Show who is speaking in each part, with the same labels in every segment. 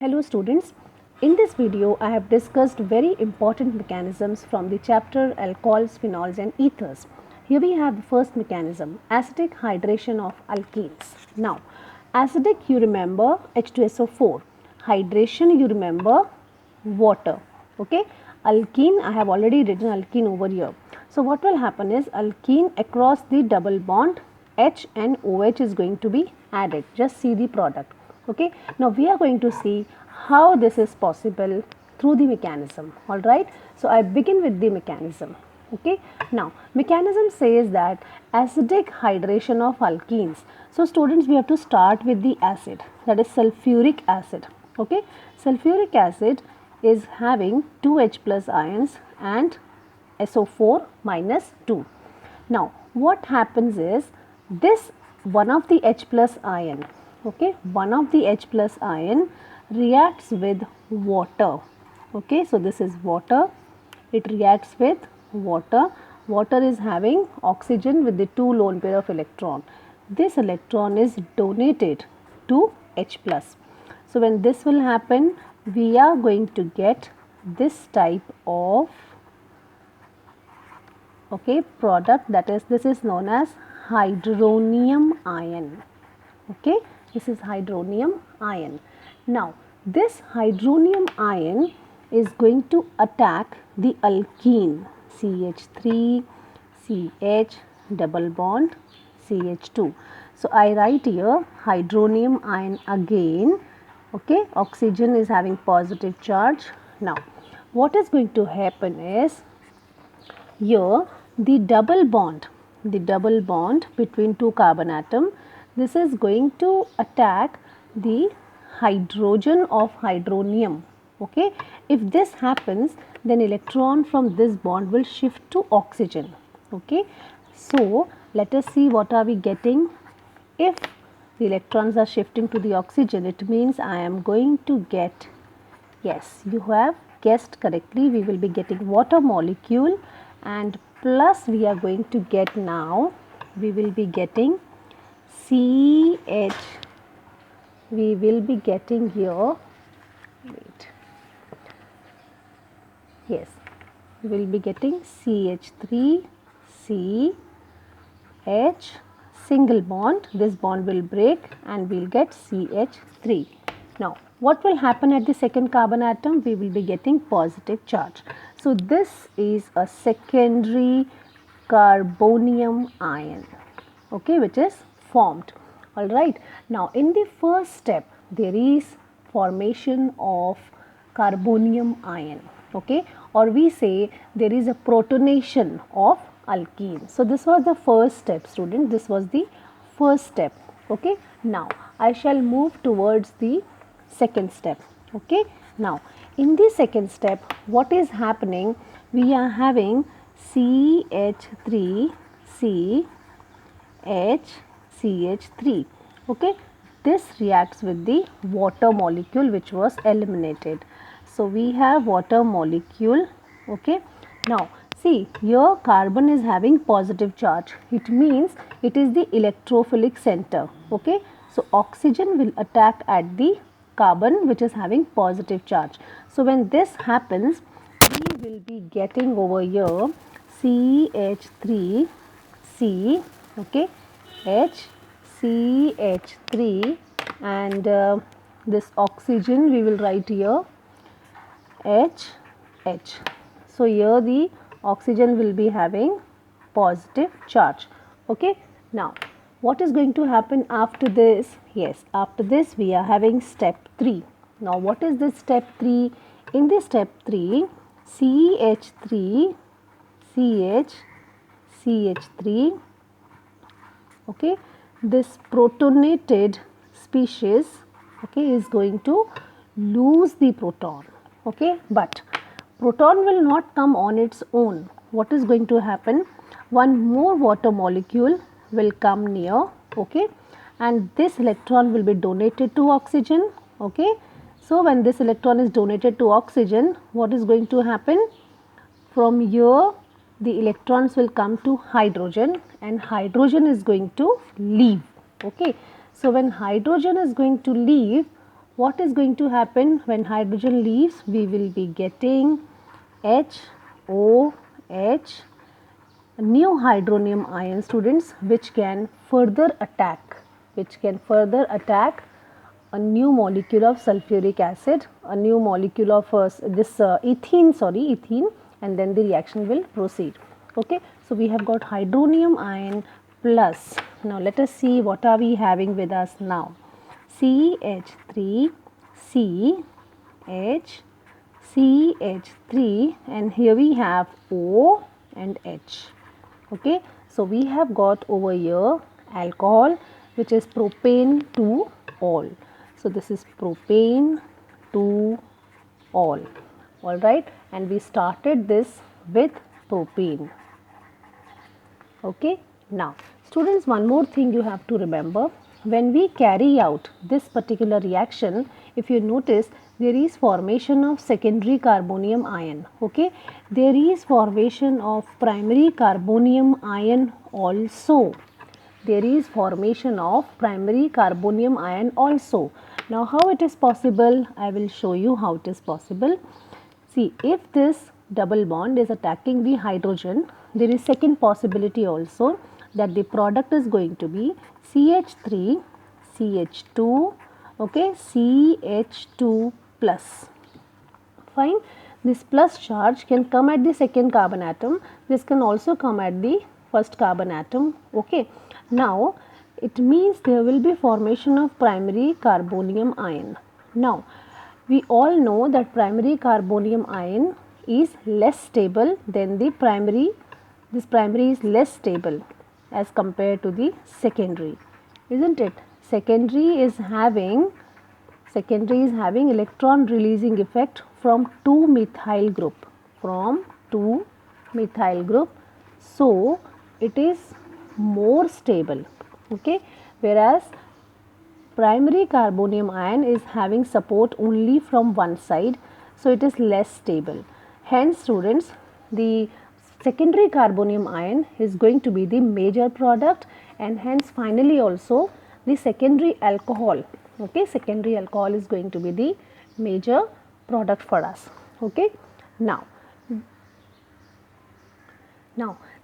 Speaker 1: Hello students, in this video I have discussed very important mechanisms from the chapter alcohols, phenols and ethers. Here we have the first mechanism, acidic hydration of alkenes. Now, acidic you remember H2SO4, hydration you remember water. Okay, alkene I have already written alkene over here. So what will happen is alkene across the double bond H and OH is going to be added. Just see the product. Okay, now we are going to see how this is possible through the mechanism. All right, so I begin with the mechanism. Okay, now mechanism says that acidic hydration of alkenes. So students, we have to start with the acid, that is sulfuric acid. Okay, sulfuric acid is having 2H plus ions and SO4 minus 2. Now what happens is this one of the H plus ion, okay, one of the H plus ion reacts with water. Okay, so this is water, it reacts with water. Water is having oxygen with the 2 lone pair of electron. This electron is donated to H plus. So when this will happen, we are going to get this type of product, that is, this is known as hydronium ion. Okay, this is hydronium ion. Now this hydronium ion is going to attack the alkene CH3 CH double bond CH2. So I write here hydronium ion again. Okay, oxygen is having positive charge. Now what is going to happen is, here the double bond between two carbon atom, this is going to attack the hydrogen of hydronium. Okay, if this happens, then electron from this bond will shift to oxygen. Okay, so let us see what are we getting. If the electrons are shifting to the oxygen, it means I am going to get, yes, you have guessed correctly, we will be getting water molecule, and plus we are going to get, now we will be getting CH, we will be getting here, wait, yes, we will be getting CH3 CH single bond, this bond will break and we will get CH3. Now what will happen at the second carbon atom? We will be getting positive charge. So this is a secondary carbonium ion, okay, which is formed. All right, now in the first step there is formation of carbonium ion, okay, or we say there is a protonation of alkene. So this was the first step, student, this was the first step. Okay, now I shall move towards the second step. Okay, now in the second step what is happening, we are having CH3 CH3. Okay, this reacts with the water molecule which was eliminated. So we have water molecule. Okay, now see, here carbon is having positive charge, it means it is the electrophilic center. Okay, so oxygen will attack at the carbon which is having positive charge. So when this happens, we will be getting over here CH3 C, okay, H CH3, and this oxygen we will write here H. So here the oxygen will be having positive charge. Okay, now what is going to happen after this? Yes, after this we are having step 3. Now what is this step 3? In this step 3, CH3 CH3, okay, this protonated species, okay, is going to lose the proton. Okay, but proton will not come on its own. What is going to happen? One more water molecule will come near, okay, and this electron will be donated to oxygen. Okay, so when this electron is donated to oxygen, what is going to happen? From here the electrons will come to hydrogen and hydrogen is going to leave. Okay, so when hydrogen is going to leave, what is going to happen when hydrogen leaves? We will be getting HOH, new hydronium ion, students, which can further attack a new molecule of sulfuric acid, a new molecule of ethene, and then the reaction will proceed. Okay, so we have got hydronium ion plus. Now let us see what are we having with us now. CH3, CH3, and here we have O and H. Okay, so we have got over here alcohol, which is propane 2-ol. So this is propane 2-ol. Alright, and we started this with propane. Okay, now students, one more thing you have to remember. When we carry out this particular reaction, if you notice, there is formation of secondary carbonium ion. Okay, there is formation of primary carbonium ion also. There is formation of primary carbonium ion also. Now how it is possible? I will show you how it is possible. See, if this double bond is attacking the hydrogen, there is second possibility also, that the product is going to be CH3, CH2, okay, CH2 plus. Fine. This plus charge can come at the second carbon atom. This can also come at the first carbon atom. Okay. Now, it means there will be formation of primary carbonium ion. Now, we all know that primary carbonium ion is less stable than the primary. This primary is less stable as compared to the secondary, isn't it? Secondary is having electron releasing effect from 2-methyl group, so it is more stable. Okay, whereas primary carbonium ion is having support only from one side, so it is less stable. Hence students, the secondary carbonium ion is going to be the major product, and hence finally also the secondary alcohol. Okay, secondary alcohol is going to be the major product for us. Okay, now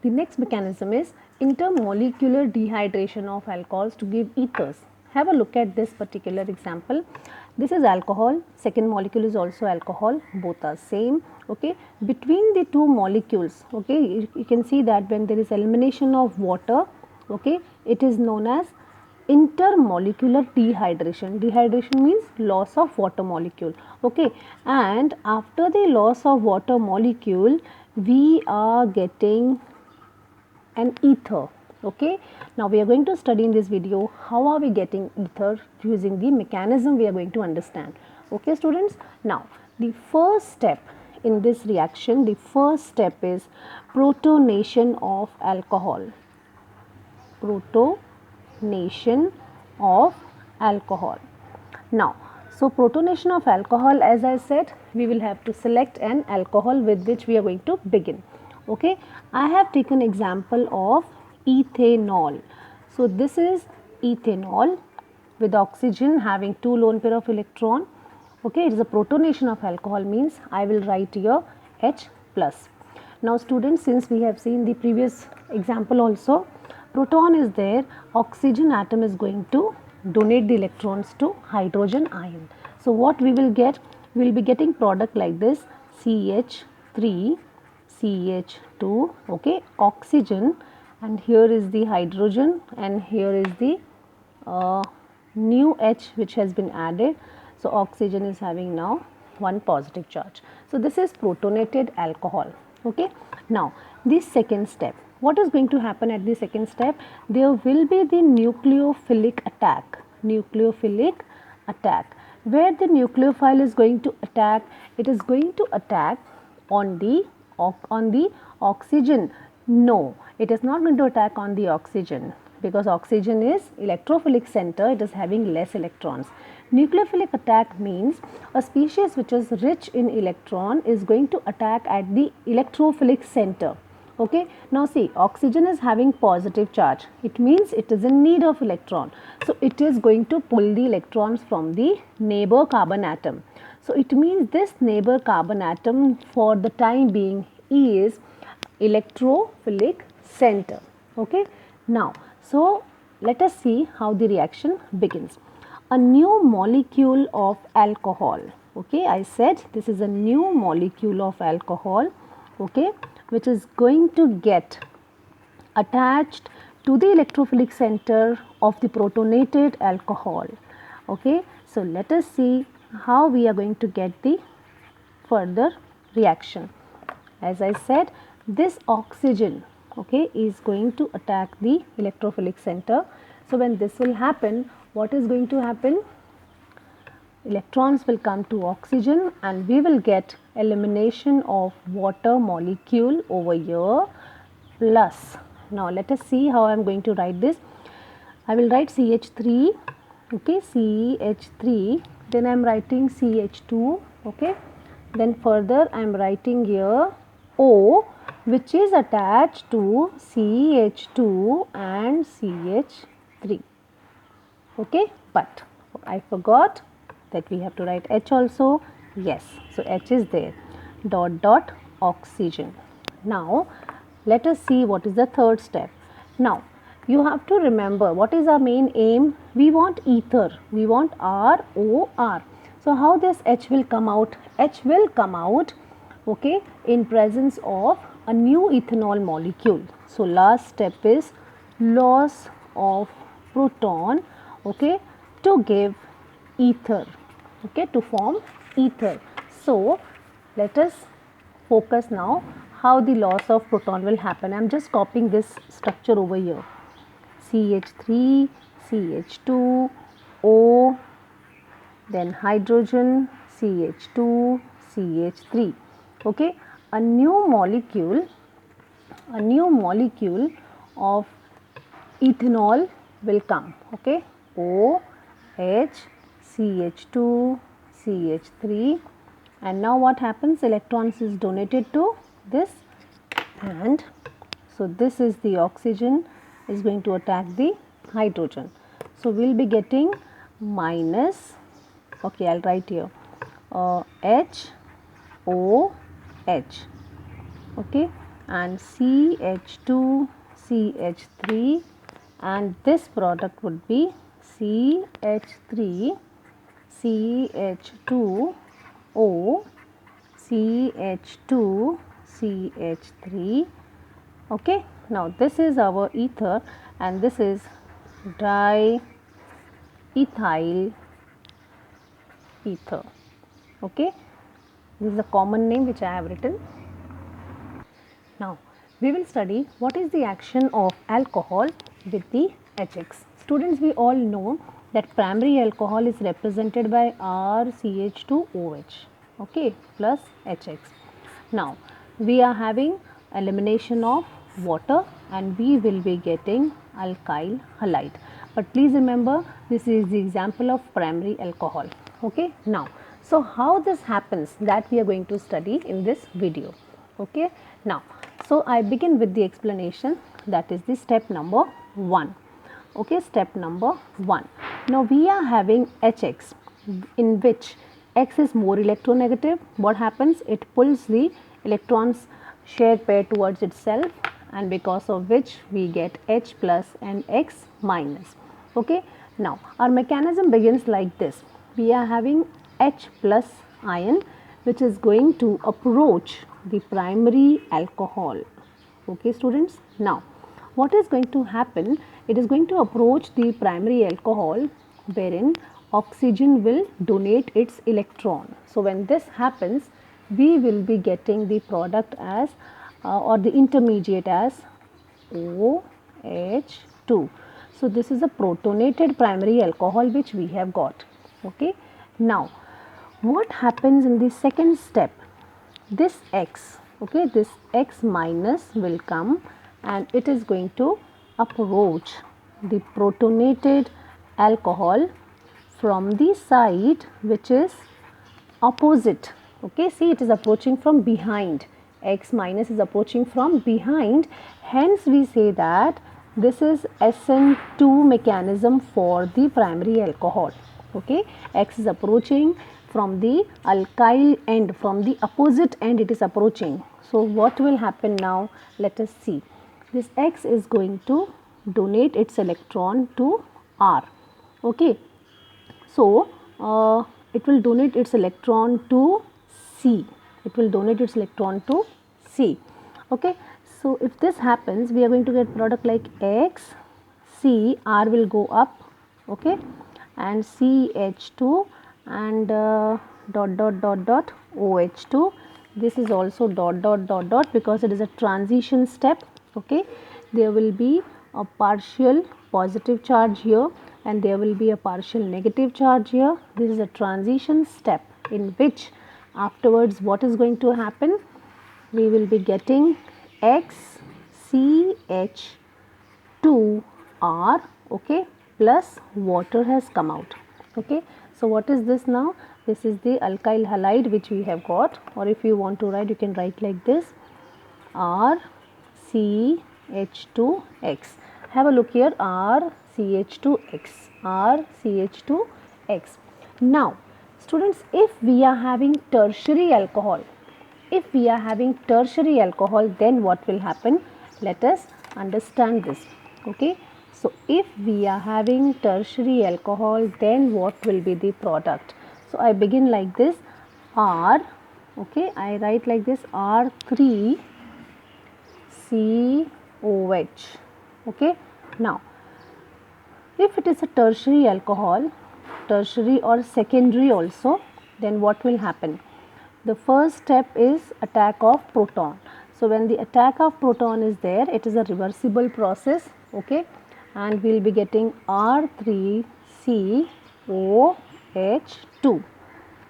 Speaker 1: the next mechanism is intermolecular dehydration of alcohols to give ethers. Have a look at this particular example. This is alcohol, second molecule is also alcohol, both are same. Okay, between the two molecules, okay, you can see that when there is elimination of water, okay, it is known as intermolecular dehydration. Dehydration means loss of water molecule. Okay, and after the loss of water molecule, we are getting an ether. Okay, now we are going to study in this video how are we getting ether using the mechanism we are going to understand. Okay students, now the first step in this reaction, the first step is protonation of alcohol. Protonation of alcohol. Now, so protonation of alcohol, as I said, we will have to select an alcohol with which we are going to begin. Okay, I have taken example of ethanol. So this is ethanol with oxygen having 2 lone pair of electron. Okay, it is a protonation of alcohol, means I will write here H plus. Now students, since we have seen the previous example also, proton is there, oxygen atom is going to donate the electrons to hydrogen ion. So what we will get? We will be getting product like this, CH3, CH2, okay, oxygen, and here is the hydrogen, and here is the new H which has been added. So oxygen is having now 1 positive charge. So this is protonated alcohol. Okay, now this second step, what is going to happen at the second step? There will be the nucleophilic attack. Where the nucleophile is going to attack? It is going to attack on the oxygen. No, it is not going to attack on the oxygen, because oxygen is electrophilic center, it is having less electrons. Nucleophilic attack means a species which is rich in electron is going to attack at the electrophilic center. Okay, now see, oxygen is having positive charge. It means it is in need of electron. So it is going to pull the electrons from the neighbor carbon atom. So it means this neighbor carbon atom for the time being is electrophilic center. Okay, now so let us see how the reaction begins. A new molecule of alcohol. Okay, I said this is a new molecule of alcohol. Okay, which is going to get attached to the electrophilic center of the protonated alcohol. Okay, so let us see how we are going to get the further reaction. As I said, this oxygen, okay, is going to attack the electrophilic center. So when this will happen, what is going to happen? Electrons will come to oxygen and we will get elimination of water molecule over here plus. Now let us see how I am going to write this. I will write CH3, okay, CH3, then I am writing CH2, okay, then further I am writing here O, which is attached to CH2 and CH3, okay, but I forgot that we have to write H also. Yes, so H is there, dot dot oxygen. Now let us see what is the third step. Now you have to remember what is our main aim. We want ether, we want ROR. So how this H will come out? H will come out, okay, in presence of a new ethanol molecule. So last step is loss of proton, okay, to give ether, okay, to form ether. So let us focus now how the loss of proton will happen. I am just copying this structure over here. CH3, CH2, O, then hydrogen, CH2, CH3. Okay, a new molecule of ethanol will come. Okay, O, H, CH2, CH3, and now what happens? Electrons is donated to this, and so this is the oxygen is going to attack the hydrogen. So we will be getting minus, okay, I will write here H, O, H, okay, and CH2, CH3, and this product would be CH3, CH2, O, CH2, CH3. Okay, now this is our ether and this is diethyl ether. Okay, this is a common name which I have written. Now we will study what is the action of alcohol with the HX. Students, we all know that primary alcohol is represented by RCH2OH, okay, plus HX. Now we are having elimination of water and we will be getting alkyl halide. But please remember, this is the example of primary alcohol. Okay, now so how this happens, that we are going to study in this video. Okay, now so I begin with the explanation, that is the step number 1. Okay, step number 1. Now we are having HX in which X is more electronegative. What happens? It pulls the electrons shared pair towards itself, and because of which we get H plus and X minus. Okay, now our mechanism begins like this. We are having H plus ion which is going to approach the primary alcohol. Okay students, now what is going to happen? It is going to approach the primary alcohol wherein oxygen will donate its electron. So when this happens, we will be getting the product as or the intermediate as OH2. So this is a protonated primary alcohol which we have got. Okay, now what happens in the second step? This X, okay, this X minus will come and it is going to approach the protonated alcohol from the side which is opposite. Okay, see, it is approaching from behind. X minus is approaching from behind. Hence we say that this is SN2 mechanism for the primary alcohol. Okay, X is approaching from the alkyl end, from the opposite end it is approaching. So what will happen now? Let us see. This X is going to donate its electron to R. Okay, so it will donate its electron to C. It will donate its electron to C. Okay, so if this happens, we are going to get product like X, C, R will go up. Okay, and CH2 and dot dot dot dot OH2. This is also dot dot dot dot because it is a transition step. Okay, there will be a partial positive charge here and there will be a partial negative charge here. This is a transition step in which afterwards what is going to happen? We will be getting XCH2R, okay, plus water has come out. Okay, so what is this now? This is the alkyl halide which we have got, or if you want to write, you can write like this, RCH2X. Have a look here, RCH2X, RCH2X. Now students, if we are having tertiary alcohol, then what will happen? Let us understand this. Okay, so if we are having tertiary alcohol, then what will be the product? So I begin like this, R, okay, I write like this, R3COH. Okay, now if it is a tertiary alcohol, tertiary or secondary also, then what will happen? The first step is attack of proton. So when the attack of proton is there, it is a reversible process. Okay, and we will be getting R3COH2.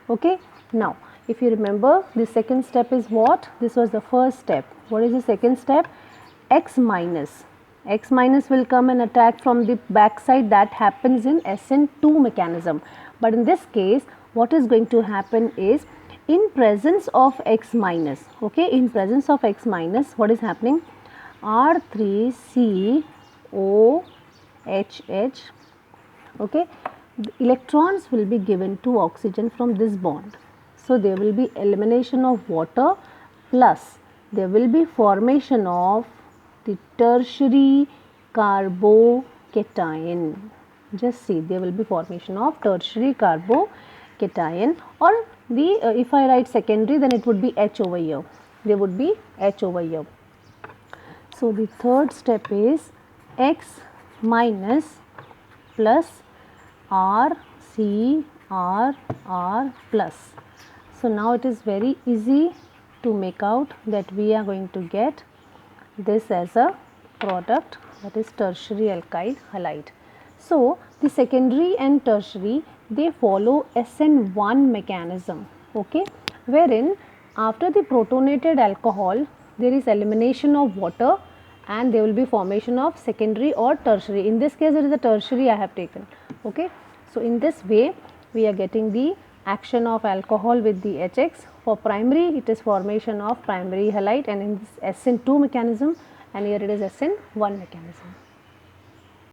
Speaker 1: Okay, now if you remember, the second step is what? This was the first step. What is the second step? X minus. X minus will come and attack from the back side. That happens in SN2 mechanism. But in this case, what is going to happen is, in presence of X minus, okay, in presence of X minus, what is happening? R3COHH, okay, the electrons will be given to oxygen from this bond. So there will be elimination of water, plus there will be formation of the tertiary carbocation. Just see, there will be formation of tertiary carbocation, or the if I write secondary, then it would be H over here. There would be H over here. So the third step is X minus plus R C R plus. So now it is very easy to make out that we are going to get this as a product, that is tertiary alkyl halide. So the secondary and tertiary, they follow SN1 mechanism, okay, wherein after the protonated alcohol there is elimination of water and there will be formation of secondary or tertiary. In this case it is a tertiary I have taken. Okay, so in this way we are getting the action of alcohol with the HX. For primary, it is formation of primary halide, and in this SN2 mechanism, and here it is SN1 mechanism.